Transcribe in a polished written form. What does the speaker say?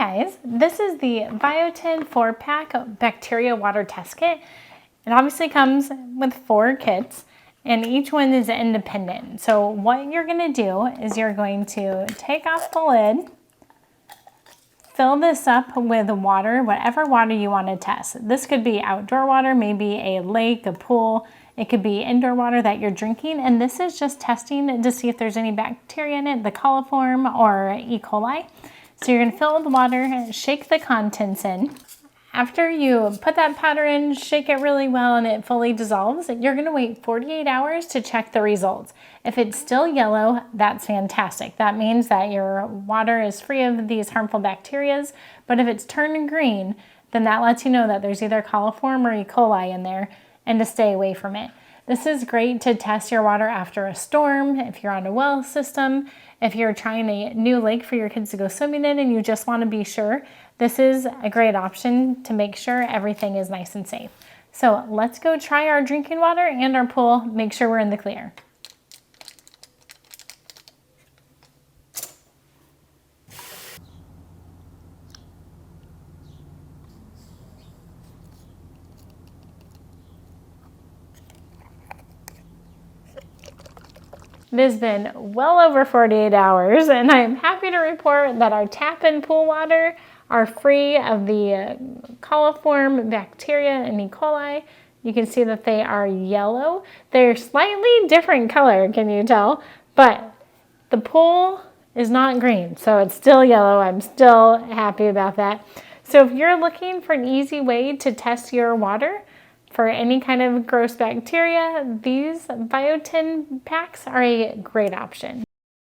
guys, this is the Viotiin 4-pack bacteria water test kit. It obviously comes with 4 kits and each one is independent. So what you're going to do is you're going to take off the lid, fill this up with water, whatever water you want to test. This could be outdoor water, maybe a lake, a pool. It could be indoor water that you're drinking, and this is just testing to see if there's any bacteria in it, the coliform or E. coli. So you're gonna fill it with water, shake the contents in. After you put that powder in, shake it really well and it fully dissolves, you're gonna wait 48 hours to check the results. If it's still yellow, that's fantastic. That means that your water is free of these harmful bacteria. But if it's turned green, then that lets you know that there's either coliform or E. coli in there and to stay away from it. This is great to test your water after a storm, if you're on a well system, if you're trying a new lake for your kids to go swimming in and you just want to be sure. This is a great option to make sure everything is nice and safe. So let's go try our drinking water and our pool, make sure we're in the clear. It has been well over 48 hours and I'm happy to report that our tap and pool water are free of the coliform bacteria and E. coli. You can see that they are yellow. They're slightly different color, can you tell? But the pool is not green, so it's still yellow. I'm still happy about that. So if you're looking for an easy way to test your water, for any kind of gross bacteria, these Viotiin packs are a great option.